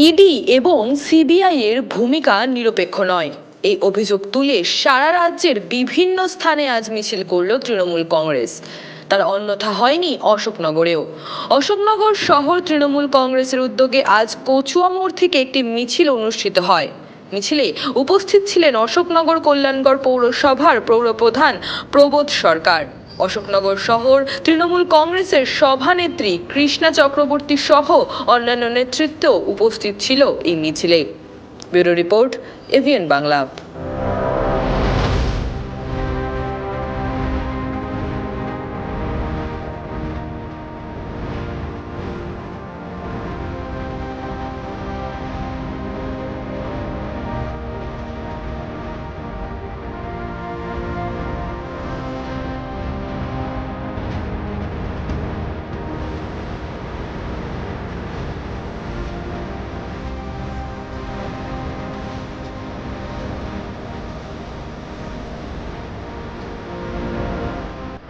ED এবং CBI এর ভূমিকা নিরপেক্ষ নয়, এই অভিযোগ তুলে সারা রাজ্যের বিভিন্ন স্থানে আজ মিছিল করল তৃণমূল কংগ্রেস। তার অন্যথা হয়নি অশোকনগরেও। অশোকনগর শহর তৃণমূল কংগ্রেসের উদ্যোগে আজ কচুয়া মোড় থেকে একটি মিছিল অনুষ্ঠিত হয়। মিছিলে উপস্থিত ছিলেন অশোকনগর কল্যাণগড় পৌরসভার পৌরপ্রধান প্রবোধ সরকার, অশোকনগর শহর তৃণমূল কংগ্রেসের সভানেত্রী কৃষ্ণা চক্রবর্তী সহ অন্যান্য নেতৃত্ব উপস্থিত ছিল এই মিছিলে। Bureau report, AVN Bangla.